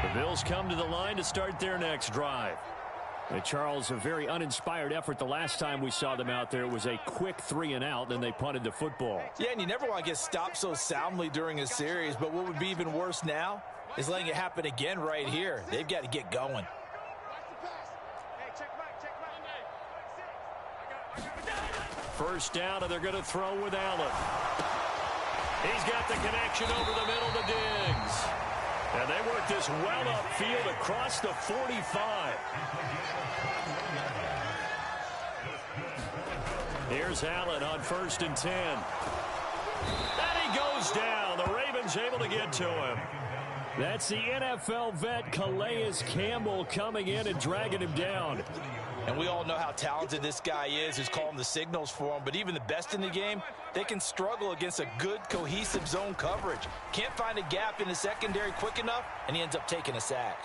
The Bills come to the line to start their next drive. Charles, a very uninspired effort the last time we saw them out there. It was a quick 3-and-out, then they punted the football. Yeah, and you never want to get stopped so soundly during a series, but what would be even worse now is letting it happen again right here. They've got to get going. First down, and they're going to throw with Allen. He's got the connection over the middle to Diggs. And they work this well upfield across the 45. Here's Allen on 1st and 10. And he goes down. The Ravens able to get to him. That's the NFL vet Calais Campbell coming in and dragging him down. And we all know how talented this guy is, who's calling the signals for him. But even the best in the game, they can struggle against a good, cohesive zone coverage. Can't find a gap in the secondary quick enough, and he ends up taking a sack.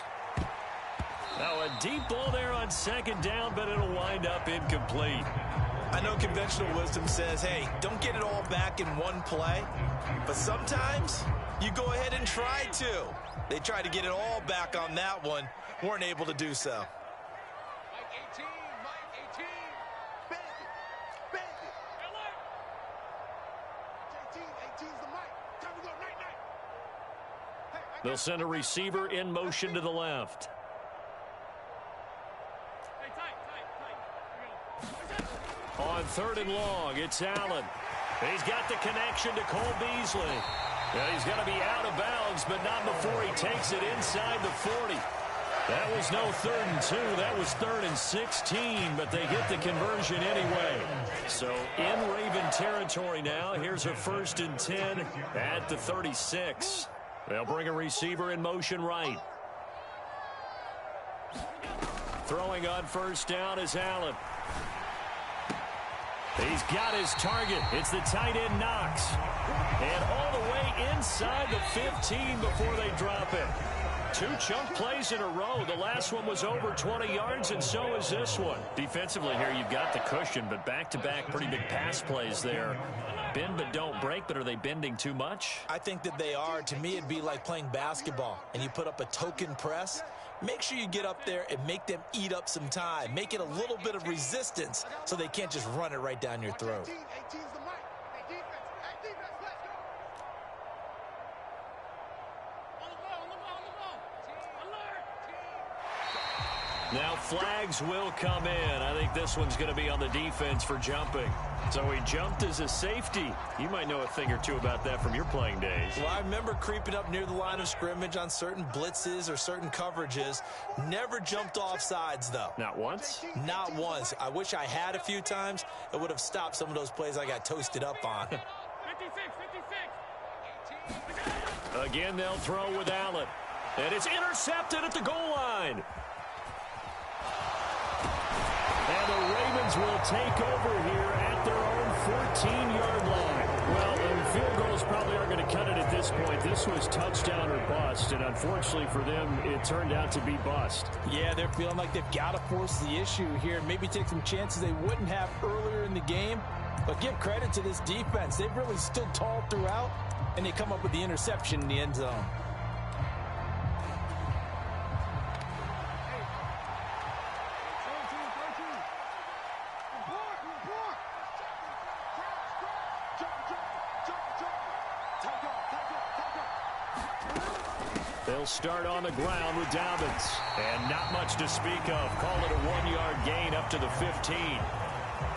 Now a deep ball there on 2nd down, but it'll wind up incomplete. I know conventional wisdom says, hey, don't get it all back in one play. But sometimes you go ahead and try to. They tried to get it all back on that one. Weren't able to do so. They'll send a receiver in motion to the left. On 3rd and long, it's Allen. He's got the connection to Cole Beasley. And he's going to be out of bounds, but not before he takes it inside the 40. That was no 3rd and 2. That was 3rd and 16, but they get the conversion anyway. So in Raven territory now. Here's a 1st and 10 at the 36. They'll bring a receiver in motion right. Throwing on 1st down is Allen. He's got his target. It's the tight end Knox. And all the way inside the 15 before they drop it. 2 chunk plays in a row. The last one was over 20 yards, and so is this one. Defensively here, you've got the cushion, but back-to-back pretty big pass plays there. Bend but don't break, but are they bending too much? I think that they are. To me, it'd be like playing basketball, and you put up a token press. Make sure you get up there and make them eat up some time. Make it a little bit of resistance so they can't just run it right down your throat. Now flags will come in. I think this one's going to be on the defense for jumping. So he jumped as a safety. You might know a thing or two about that from your playing days. Well, I remember creeping up near the line of scrimmage on certain blitzes or certain coverages. Never jumped off sides, though. Not once? Not once. I wish I had a few times. It would have stopped some of those plays I got toasted up on. 56. Again, they'll throw with Allen. And it's intercepted at the goal line. And the Ravens will take over here at their own 14-yard line. Well, and field goals probably aren't going to cut it at this point. This was touchdown or bust, and unfortunately for them, it turned out to be bust. Yeah, they're feeling like they've got to force the issue here and maybe take some chances they wouldn't have earlier in the game. But give credit to this defense. They've really stood tall throughout, and they come up with the interception in the end zone. They'll start on the ground with Dobbins. And not much to speak of. Call it a 1-yard gain up to the 15.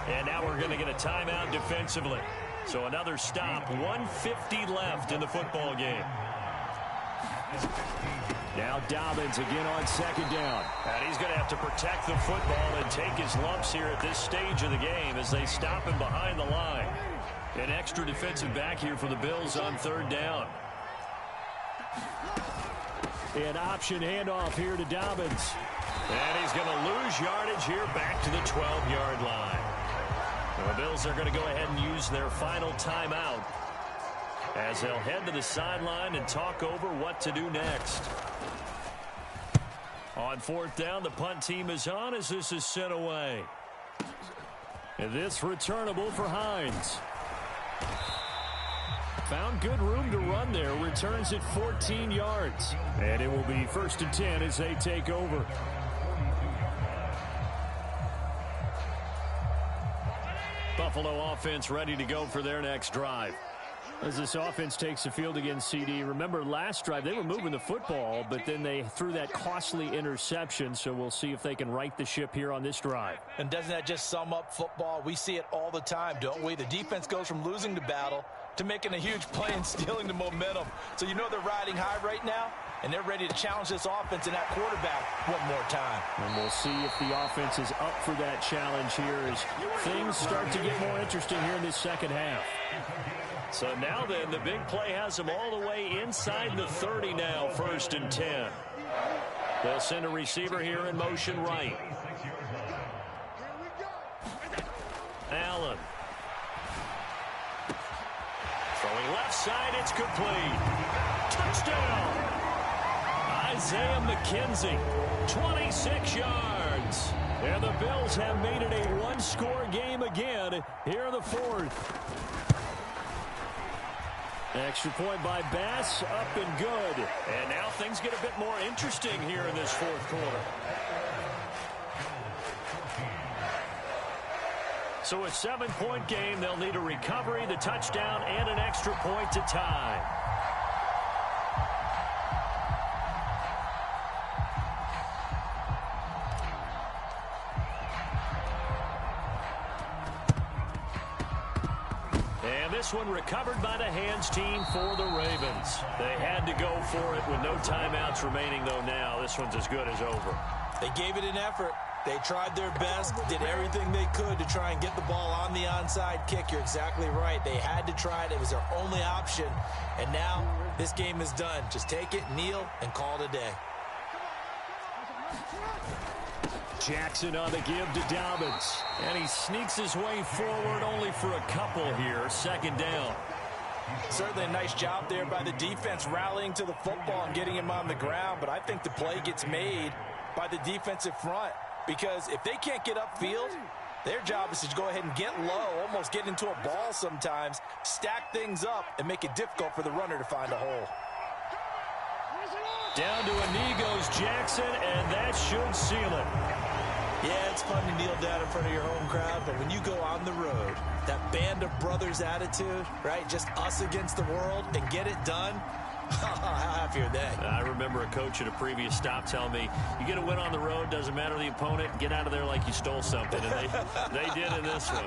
And now we're going to get a timeout defensively. So another stop. 1:50 left in the football game. Now Dobbins again on 2nd down. And he's going to have to protect the football and take his lumps here at this stage of the game as they stop him behind the line. An extra defensive back here for the Bills on 3rd down. An option handoff here to Dobbins. And he's going to lose yardage here back to the 12-yard line. And the Bills are going to go ahead and use their final timeout as they'll head to the sideline and talk over what to do next. On 4th down, the punt team is on as this is sent away. And this returnable for Hines. Found good room to run there. Returns at 14 yards. And it will be 1st and 10 as they take over. Buffalo offense ready to go for their next drive. As this offense takes the field against CD, remember last drive they were moving the football, but then they threw that costly interception, so we'll see if they can right the ship here on this drive. And doesn't that just sum up football? We see it all the time, don't we? The defense goes from losing the battle to making a huge play and stealing the momentum. So you know they're riding high right now, and they're ready to challenge this offense and that quarterback one more time. And we'll see if the offense is up for that challenge here as things start to get more interesting here in this second half. So now then, the big play has them all the way inside the 30 now, 1st and 10. They'll send a receiver here in motion right. Allen. Throwing left side, it's complete. Touchdown! Isaiah McKenzie, 26 yards. And the Bills have made it a one-score game again here in the 4th. Extra point by Bass, up and good. And now things get a bit more interesting here in this 4th quarter. So a 7-point game. They'll need a recovery, the touchdown, and an extra point to tie. this one recovered by the hands team for the Ravens. They had to go for it with no timeouts remaining, though now this one's as good as over. They gave it an effort. They tried their best, did everything they could to try and get the ball on the onside kick. You're exactly right. They had to try it. It was their only option. And now this game is done. Just take it, kneel, and call it a day. Jackson on the give to Dobbins. And he sneaks his way forward only for a couple here. Second down. Certainly a nice job there by the defense rallying to the football and getting him on the ground. But I think the play gets made by the defensive front. Because if they can't get upfield, their job is to go ahead and get low, almost get into a ball sometimes, stack things up, and make it difficult for the runner to find a hole. Down to a knee goes Jackson, and that should seal it. Yeah, it's fun to kneel down in front of your home crowd, but when you go on the road, that band of brothers attitude, right, just us against the world, and get it done, how happy are they? I remember a coach at a previous stop telling me, you get a win on the road, doesn't matter the opponent, get out of there like you stole something. And they did in this one.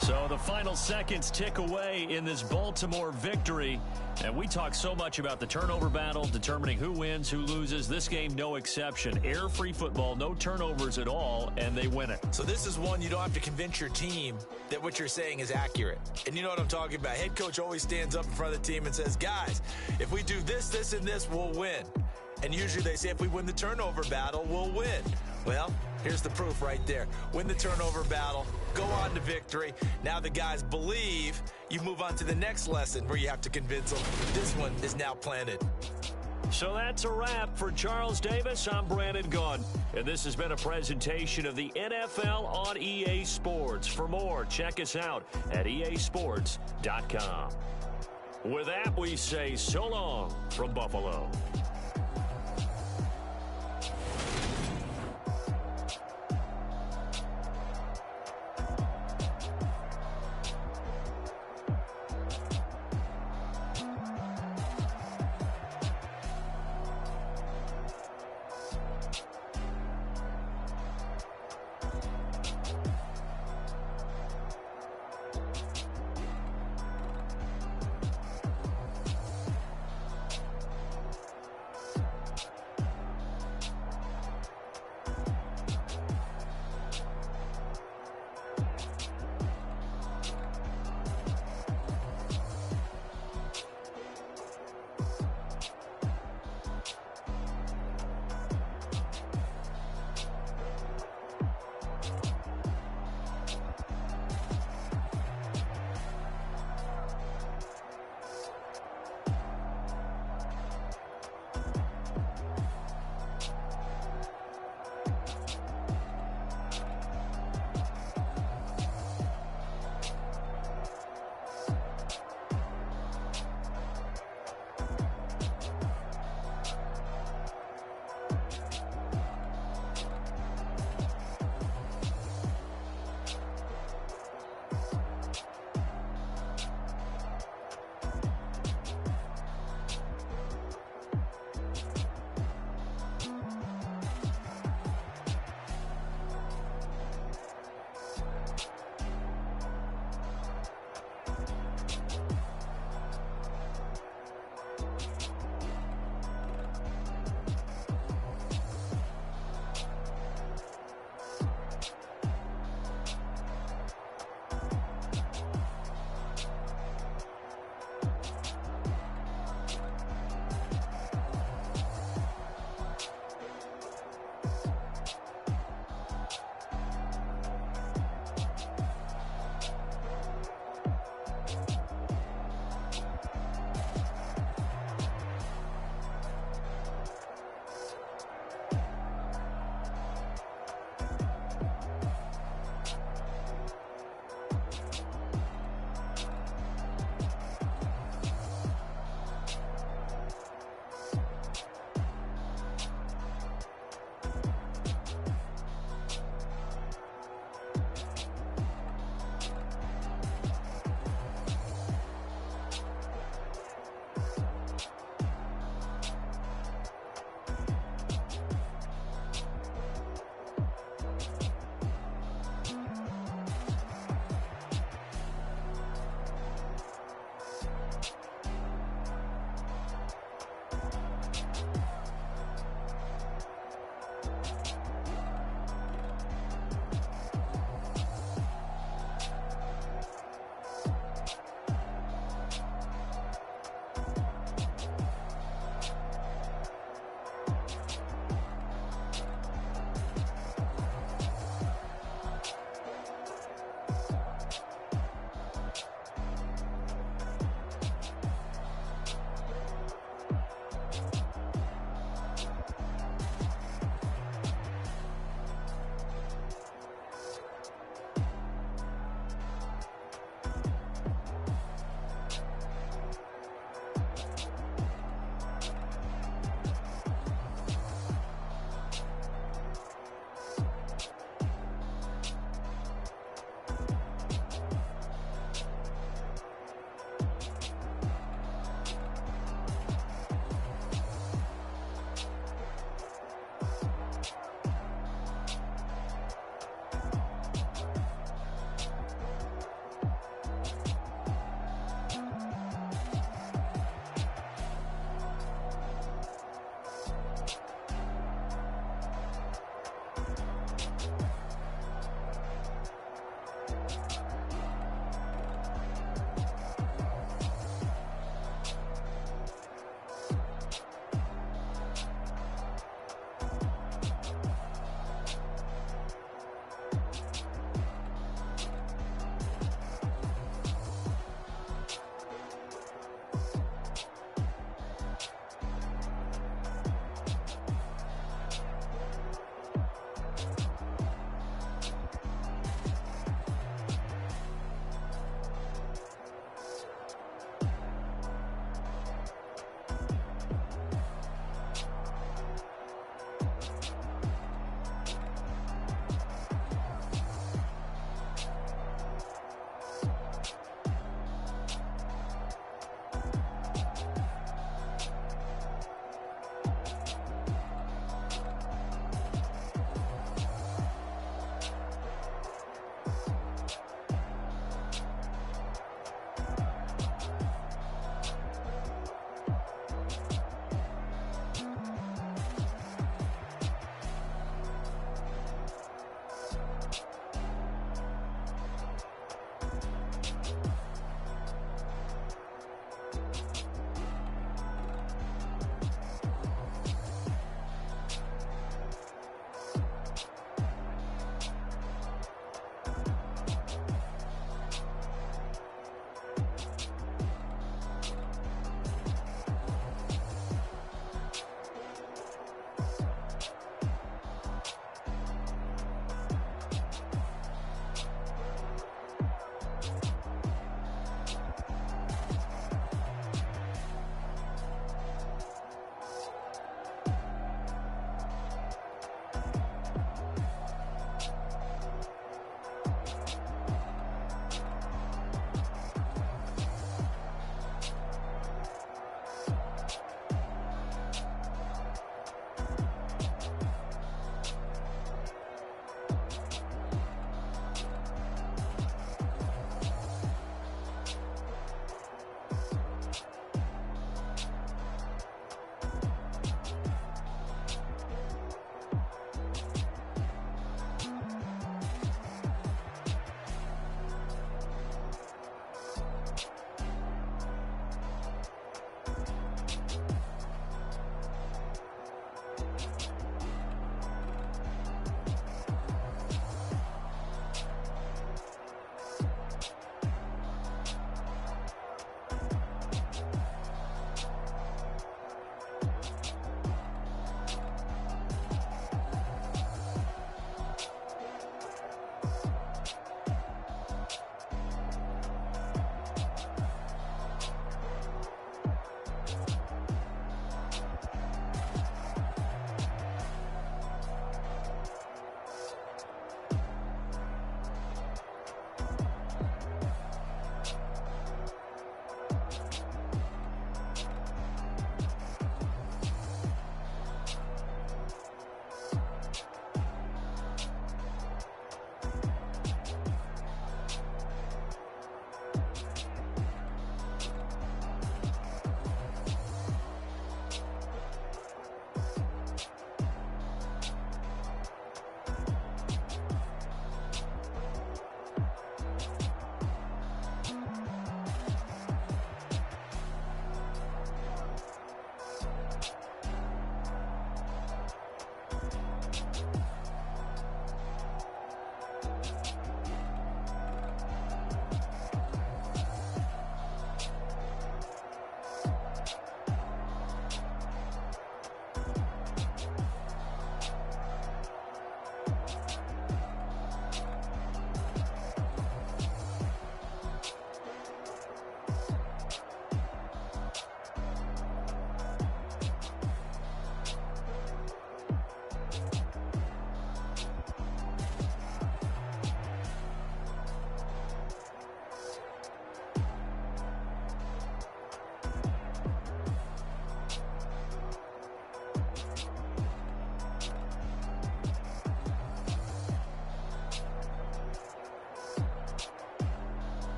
So the final seconds tick away in this Baltimore victory. And we talk so much about the turnover battle, determining who wins, who loses. This game, no exception. Air-free football, no turnovers at all, and they win it. So this is one you don't have to convince your team that what you're saying is accurate. And you know what I'm talking about. Head coach always stands up in front of the team and says, guys, if we do this, this, and this, we'll win. And usually they say if we win the turnover battle, we'll win. Well, here's the proof right there. Win the turnover battle, go on to victory. Now the guys believe. You move on to the next lesson where you have to convince them. This one is now planted. So that's a wrap for Charles Davis. I'm Brandon Gaudin, and this has been a presentation of the NFL on EA Sports. For more, check us out at easports.com. With that, we say so long from Buffalo.